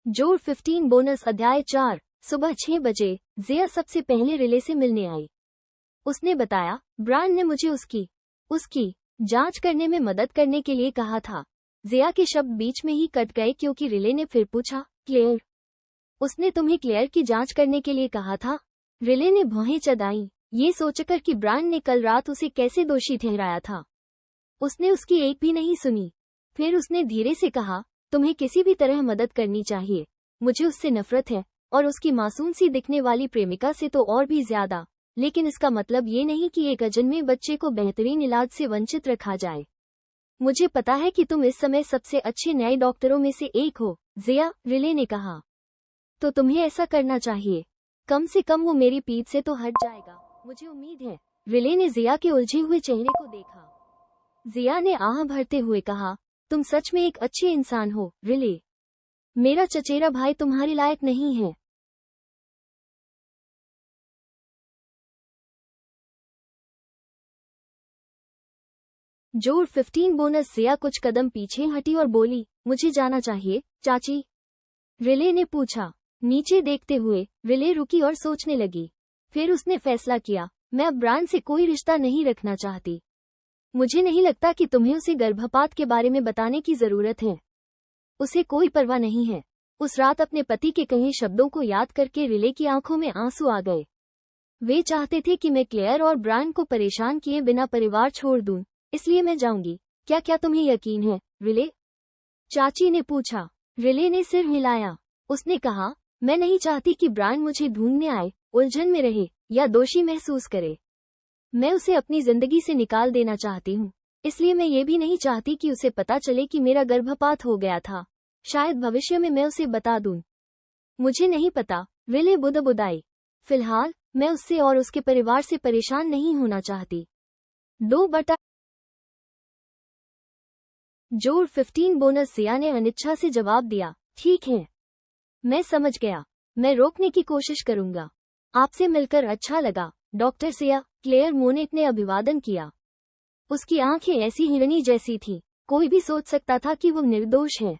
जोड़ 15 बोनस अध्याय 4। सुबह 6 बजे जिया सबसे पहले रिले से मिलने आई। उसने बताया ब्रायन ने मुझे उसकी जांच करने में मदद करने के लिए कहा था। जिया के शब्द बीच में ही कट गए क्योंकि रिले ने फिर पूछा, क्लेयर, उसने तुम्हें क्लेयर की जांच करने के लिए कहा था? रिले ने भौहें चढ़ाई, ये सोचकर कि ब्रायन ने कल रात उसे कैसे दोषी ठहराया था। उसने उसकी एक भी नहीं सुनी। फिर उसने धीरे से कहा, तुम्हें किसी भी तरह मदद करनी चाहिए। मुझे उससे नफरत है, और उसकी मासूम सी दिखने वाली प्रेमिका से तो और भी ज्यादा। लेकिन इसका मतलब ये नहीं कि एक अजन्मे बच्चे को बेहतरीन इलाज से वंचित रखा जाए। मुझे पता है कि तुम इस समय सबसे अच्छे नए डॉक्टरों में से एक हो, जिया, रिले ने कहा। तो तुम्हें ऐसा करना चाहिए। कम से कम वो मेरी पीठ से तो हट जाएगा, मुझे उम्मीद है। रिले ने जिया के उलझे हुए चेहरे को देखा। जिया ने आह भरते हुए कहा, तुम सच में एक अच्छे इंसान हो, रिले। मेरा चचेरा भाई तुम्हारे लायक नहीं है। जोड़ 15 बोनस। जिया कुछ कदम पीछे हटी और बोली, मुझे जाना चाहिए, चाची। रिले ने पूछा। नीचे देखते हुए रिले रुकी और सोचने लगी। फिर उसने फैसला किया, मैं अब ब्रायन से कोई रिश्ता नहीं रखना चाहती। मुझे नहीं लगता कि तुम्हें उसे गर्भपात के बारे में बताने की जरूरत है। उसे कोई परवाह नहीं है। उस रात अपने पति के कहे शब्दों को याद करके रिले की आंखों में आंसू आ गए। वे चाहते थे कि मैं क्लेयर और ब्रायन को परेशान किए बिना परिवार छोड़ दूं, इसलिए मैं जाऊंगी। क्या क्या तुम्हें यकीन है, रिले? चाची ने पूछा। रिले ने सिर हिलाया। उसने कहा, मैं नहीं चाहती कि ब्रायन मुझे ढूंढने आए, उलझन में रहे या दोषी महसूस करे। मैं उसे अपनी जिंदगी से निकाल देना चाहती हूँ। इसलिए मैं ये भी नहीं चाहती कि उसे पता चले कि मेरा गर्भपात हो गया था। शायद भविष्य में मैं उसे बता दूं। मुझे नहीं पता, रिले बुदबुदाई। फिलहाल मैं उससे और उसके परिवार से परेशान नहीं होना चाहती। 2/। जोड़ 15 बोनस। जिया ने अनिच्छा से जवाब दिया, ठीक है, मैं समझ गया। मैं रोकने की कोशिश करूंगा। आपसे मिलकर अच्छा लगा, डॉक्टर जिया, क्लेयर मोनेट ने अभिवादन किया। उसकी आंखें ऐसी हिरनी जैसी थीं, कोई भी सोच सकता था कि वो निर्दोष है।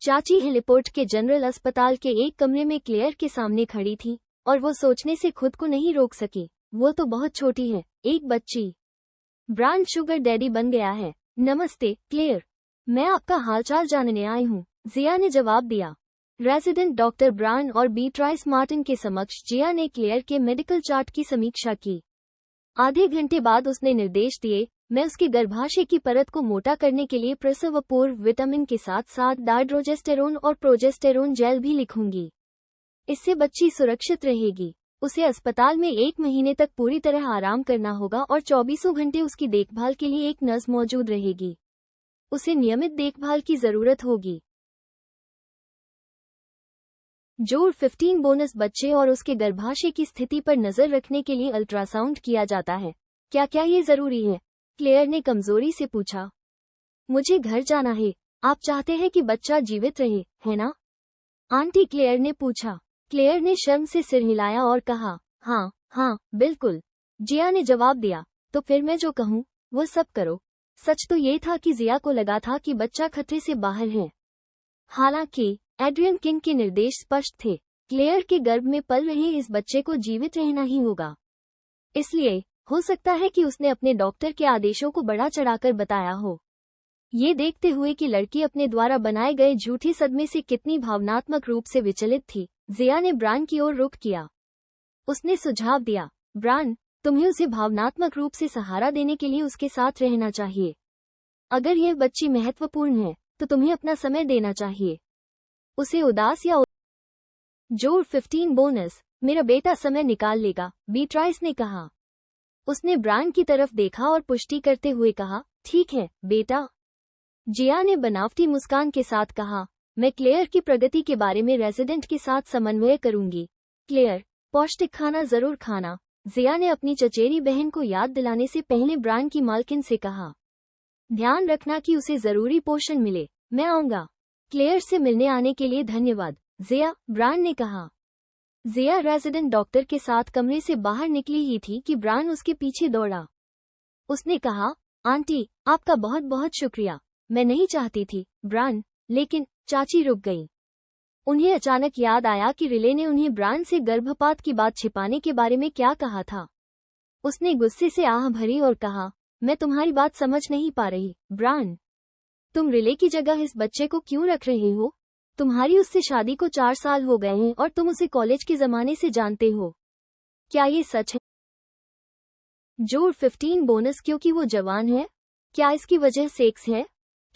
चाची हेलीपोर्ट के जनरल अस्पताल के एक कमरे में क्लेयर के सामने खड़ी थी, और वो सोचने से खुद को नहीं रोक सकी, वो तो बहुत छोटी है, एक बच्ची। ब्रायन शुगर डैडी बन गया है। नमस्ते, क्लेयर। मैं आपका हालचाल जानने आई हूँ, जिया ने जवाब दिया। रेजिडेंट डॉक्टर ब्रायन और बीट्राइस मार्टिन के समक्ष जिया ने क्लेयर के मेडिकल चार्ट की समीक्षा की। आधे घंटे बाद उसने निर्देश दिए, मैं उसके गर्भाशय की परत को मोटा करने के लिए प्रसव पूर्व विटामिन के साथ साथ डायड्रोजेस्टेरोन और प्रोजेस्टेरोन जेल भी लिखूंगी। इससे बच्ची सुरक्षित रहेगी। उसे अस्पताल में 1 महीने तक पूरी तरह आराम करना होगा और 24 घंटे उसकी देखभाल के लिए एक नर्स मौजूद रहेगी। उसे नियमित देखभाल की जरूरत होगी। जोड़ 15 बोनस। बच्चे और उसके गर्भाशय की स्थिति पर नजर रखने के लिए अल्ट्रासाउंड किया जाता है। क्या क्या ये जरूरी है? क्लेयर ने कमजोरी से पूछा। मुझे घर जाना है। आप चाहते हैं कि बच्चा जीवित रहे, है ना? आंटी क्लेयर ने पूछा। क्लेयर ने शर्म से सिर हिलाया और कहा, हाँ हाँ बिल्कुल। जिया ने जवाब दिया, तो फिर मैं जो कहूँ वो सब करो। सच तो ये था कि जिया को लगा था कि बच्चा खतरे से बाहर है। हालांकि एड्रियन किंग के निर्देश स्पष्ट थे, क्लेयर के गर्भ में पल रहे इस बच्चे को जीवित रहना ही होगा। इसलिए हो सकता है कि उसने अपने डॉक्टर के आदेशों को बढ़ा चढ़ाकर बताया हो। ये देखते हुए कि लड़की अपने द्वारा बनाए गए झूठे सदमे से कितनी भावनात्मक रूप से विचलित थी, जिया ने ब्रायन की ओर रुख किया। उसने सुझाव दिया, ब्रायन, तुम्हें उसे भावनात्मक रूप से सहारा देने के लिए उसके साथ रहना चाहिए। अगर यह बच्ची महत्वपूर्ण है, तो तुम्हें अपना समय देना चाहिए। उसे उदास या जोड़ 15 बोनस। मेरा बेटा समय निकाल लेगा, बीट्राइस ने कहा। उसने ब्रायन की तरफ देखा और पुष्टि करते हुए कहा, ठीक है, बेटा। जिया ने बनावटी मुस्कान के साथ कहा, मैं क्लेयर की प्रगति के बारे में रेजिडेंट के साथ समन्वय करूंगी। क्लेयर, पौष्टिक खाना जरूर खाना, जिया ने अपनी चचेरी बहन को याद दिलाने से पहले ब्रायन की मालकिन से कहा। ध्यान रखना कि उसे जरूरी पोषण मिले। मैं आऊंगा। क्लेयर से मिलने आने के लिए धन्यवाद, जिया, ब्रायन ने कहा। जिया रेजिडेंट डॉक्टर के साथ कमरे से बाहर निकली ही थी कि ब्रायन उसके पीछे दौड़ा। उसने कहा, आंटी, आपका बहुत बहुत शुक्रिया। मैं नहीं चाहती थी, ब्रायन, लेकिन चाची रुक गई। उन्हें अचानक याद आया कि रिले ने उन्हें ब्रान से गर्भपात की बात छिपाने के बारे में क्या कहा था। उसने गुस्से से आह भरी और कहा, मैं तुम्हारी बात समझ नहीं पा रही, ब्रान। तुम रिले की जगह इस बच्चे को क्यों रख रहे हो? तुम्हारी उससे शादी को 4 साल हो गए हैं और तुम उसे कॉलेज के जमाने से जानते हो। क्या ये सच है? जोड़ 15 बोनस क्योंकि वो जवान है? क्या इसकी वजह सेक्स है?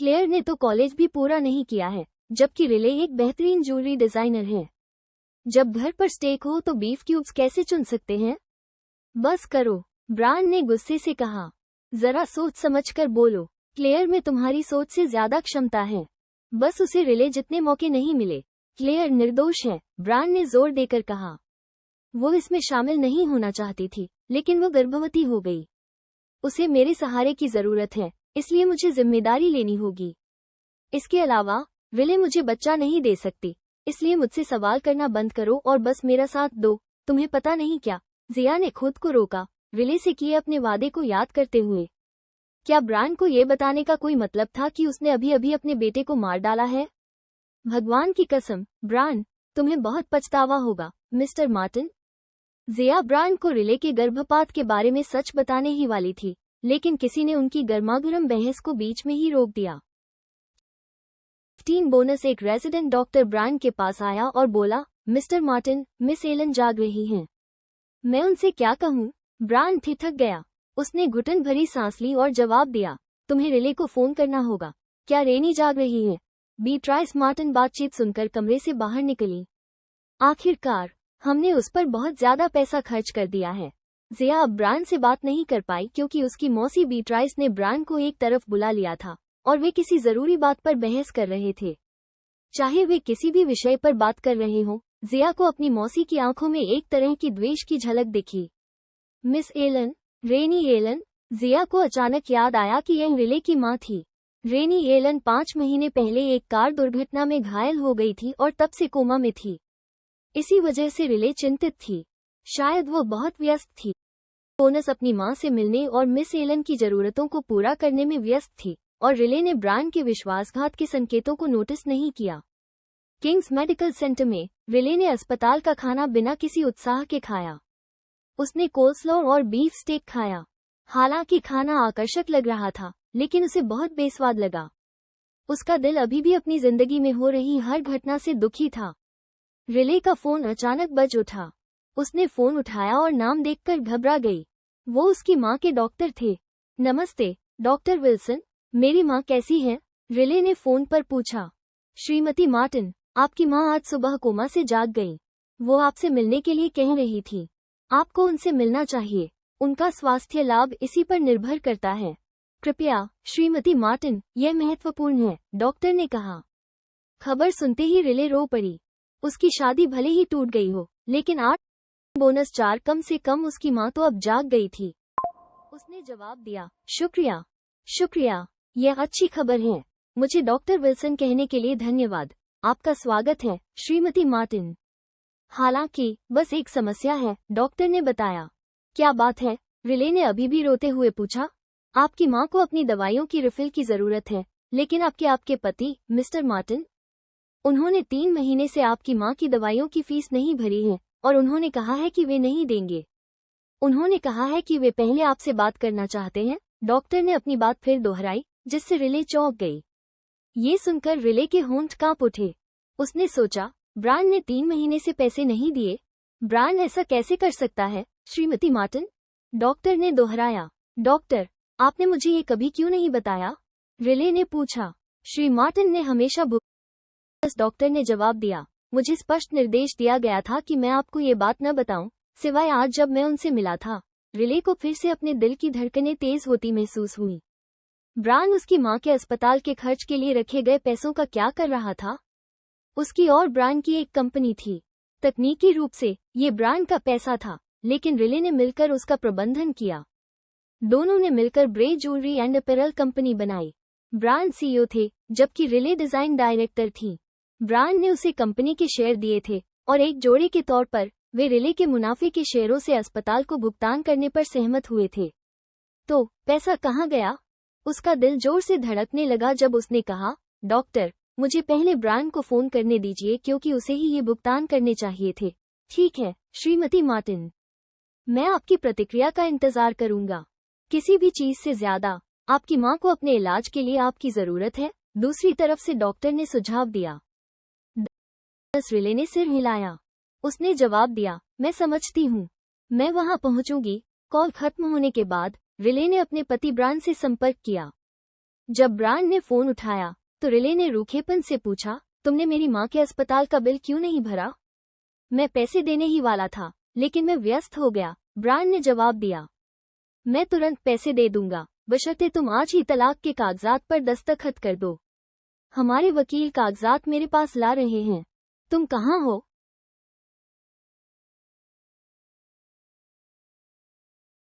क्लेयर ने तो कॉलेज भी पूरा नहीं किया है, जबकि रिले एक बेहतरीन ज्वेलरी डिजाइनर है। जब घर पर स्टेक हो तो बीफ क्यूब्स कैसे चुन सकते हैं? बस करो, ब्रान ने गुस्से से कहा। जरा सोच समझकर बोलो, क्लेयर में तुम्हारी सोच से ज्यादा क्षमता है। बस उसे रिले जितने मौके नहीं मिले। क्लेयर निर्दोष है, ब्रान ने जोर देकर कहा। वो इसमें शामिल नहीं होना चाहती थी, लेकिन वो गर्भवती हो गई। उसे मेरे सहारे की जरूरत है, इसलिए मुझे जिम्मेदारी लेनी होगी। इसके अलावा रिले मुझे बच्चा नहीं दे सकती, इसलिए मुझसे सवाल करना बंद करो और बस मेरा साथ दो। तुम्हें पता नहीं क्या? जिया ने खुद को रोका, रिले से किए अपने वादे को याद करते हुए। क्या ब्रान को ये बताने का कोई मतलब था कि उसने अभी अभी अपने बेटे को मार डाला है? भगवान की कसम, ब्रान, तुम्हें बहुत पछतावा होगा, मिस्टर मार्टिन। जिया ब्रान को रिले के गर्भपात के बारे में सच बताने ही वाली थी, लेकिन किसी ने उनकी गर्मागर्म बहस को बीच में ही रोक दिया। 15 बोनस एक रेजिडेंट डॉक्टर ब्रान के पास आया और बोला, मिस्टर मार्टिन, मिस एलन जाग रही हैं। मैं उनसे क्या कहूँ? ब्रान ठिठक गया। उसने घुटन भरी सांस ली और जवाब दिया, तुम्हें रिले को फोन करना होगा। क्या रेनी जाग रही है? बीट्राइस मार्टिन बातचीत सुनकर कमरे से बाहर निकली। आखिरकार हमने उस पर बहुत ज्यादा पैसा खर्च कर दिया है। जिया अब ब्रान से बात नहीं कर पाई क्योंकि उसकी मौसी बीट्राइस ने ब्रान को एक तरफ बुला लिया था और वे किसी जरूरी बात पर बहस कर रहे थे। चाहे वे किसी भी विषय पर बात कर रहे हों, जिया को अपनी मौसी की आंखों में एक तरह की द्वेष की झलक दिखी। मिस एलन, रेनी एलन। जिया को अचानक याद आया कि यह रिले की मां थी। रेनी एलन 5 महीने पहले एक कार दुर्घटना में घायल हो गई थी और तब से कोमा में थी। इसी वजह से रिले चिंतित थी। शायद वो बहुत व्यस्त थी। बोनस अपनी मां से मिलने और मिस एलन की जरूरतों को पूरा करने में व्यस्त थी और रिले ने ब्रान के विश्वासघात के संकेतों को नोटिस नहीं किया। किंग्स मेडिकल सेंटर में रिले ने अस्पताल का खाना बिना किसी उत्साह के खाया। उसने कोल्स्लॉ और बीफ स्टेक खाया। हालांकि खाना आकर्षक लग रहा था, लेकिन उसे बहुत बेस्वाद लगा। उसका दिल अभी भी अपनी जिंदगी में हो रही हर घटना से दुखी था। रिले का फोन अचानक बज उठा। उसने फोन उठाया और नाम देखकर घबरा गई। वो उसकी मां के डॉक्टर थे। नमस्ते, डॉक्टर विल्सन, मेरी मां कैसी है? रिले ने फोन पर पूछा। श्रीमती मार्टिन, आपकी मां आज सुबह कोमा से जाग गई। वो आपसे मिलने के लिए कह रही थी। आपको उनसे मिलना चाहिए। उनका स्वास्थ्य लाभ इसी पर निर्भर करता है। कृपया, श्रीमती मार्टिन, यह महत्वपूर्ण है, डॉक्टर ने कहा। खबर सुनते ही रिले रो पड़ी। उसकी शादी भले ही टूट गई हो, लेकिन 8 बोनस 4 कम से कम उसकी मां तो अब जाग गई थी। उसने जवाब दिया, शुक्रिया, शुक्रिया, यह अच्छी खबर है। मुझे डॉक्टर विल्सन कहने के लिए धन्यवाद। आपका स्वागत है, श्रीमती मार्टिन। हालांकि बस एक समस्या है, डॉक्टर ने बताया। क्या बात है? रिले ने अभी भी रोते हुए पूछा। आपकी मां को अपनी दवाइयों की रिफिल की जरूरत है, लेकिन आपके पति, मिस्टर मार्टिन, उन्होंने 3 महीने से आपकी मां की दवाइयों की फीस नहीं भरी है और उन्होंने कहा है कि वे नहीं देंगे। उन्होंने कहा है कि वे पहले आपसे बात करना चाहते हैं। डॉक्टर ने अपनी बात फिर दोहराई, जिससे रिले चौंक गई। ये सुनकर रिले के होंठ कांप उठे। उसने सोचा, ब्रान ने 3 महीने से पैसे नहीं दिए। ब्रान ऐसा कैसे कर सकता है, श्रीमती मार्टिन? डॉक्टर ने दोहराया। डॉक्टर, आपने मुझे ये कभी क्यों नहीं बताया? रिले ने पूछा। श्री मार्टिन ने हमेशा बस डॉक्टर ने जवाब दिया, मुझे स्पष्ट निर्देश दिया गया था कि मैं आपको ये बात न बताऊं, सिवाय आज जब मैं उनसे मिला था। रिले को फिर से अपने दिल की धड़कनें तेज होती महसूस हुई। ब्रान उसकी मां के अस्पताल के खर्च के लिए रखे गए पैसों का क्या कर रहा था? उसकी और ब्रान की एक कंपनी थी। तकनीकी रूप से ये ब्रान का पैसा था, लेकिन रिले ने मिलकर उसका प्रबंधन किया। दोनों ने मिलकर ब्रे ज्वेलरी एंड अपैरल कंपनी बनाई। ब्रान सीईओ थे, जबकि रिले डिजाइन डायरेक्टर थी। ब्रान ने उसे कंपनी के शेयर दिए थे और एक जोड़े के तौर पर वे रिले के मुनाफे के शेयरों से अस्पताल को भुगतान करने पर सहमत हुए थे। तो पैसा कहाँ गया? उसका दिल जोर से धड़कने लगा जब उसने कहा, डॉक्टर, मुझे पहले ब्रायन को फोन करने दीजिए क्योंकि उसे ही ये भुगतान करने चाहिए थे। ठीक है, श्रीमती मार्टिन। मैं आपकी प्रतिक्रिया का इंतजार करूंगा। किसी भी चीज से ज्यादा आपकी माँ को अपने इलाज के लिए आपकी जरूरत है, दूसरी तरफ से डॉक्टर ने सुझाव दिया। रिले ने सिर हिलाया। उसने जवाब दिया, मैं समझती हूँ, मैं वहां पहुंचूंगी। कॉल खत्म होने के बाद रिले ने अपने पति ब्रायन से संपर्क किया। जब ब्रायन ने फोन उठाया तो रिले ने रूखेपन से पूछा, तुमने मेरी माँ के अस्पताल का बिल क्यों नहीं भरा? मैं पैसे देने ही वाला था, लेकिन मैं व्यस्त हो गया, ब्रायन ने जवाब दिया। मैं तुरंत पैसे दे दूंगा, बशर्ते तुम आज ही तलाक के कागजात पर दस्तखत कर दो। हमारे वकील कागजात मेरे पास ला रहे हैं। तुम कहाँ हो?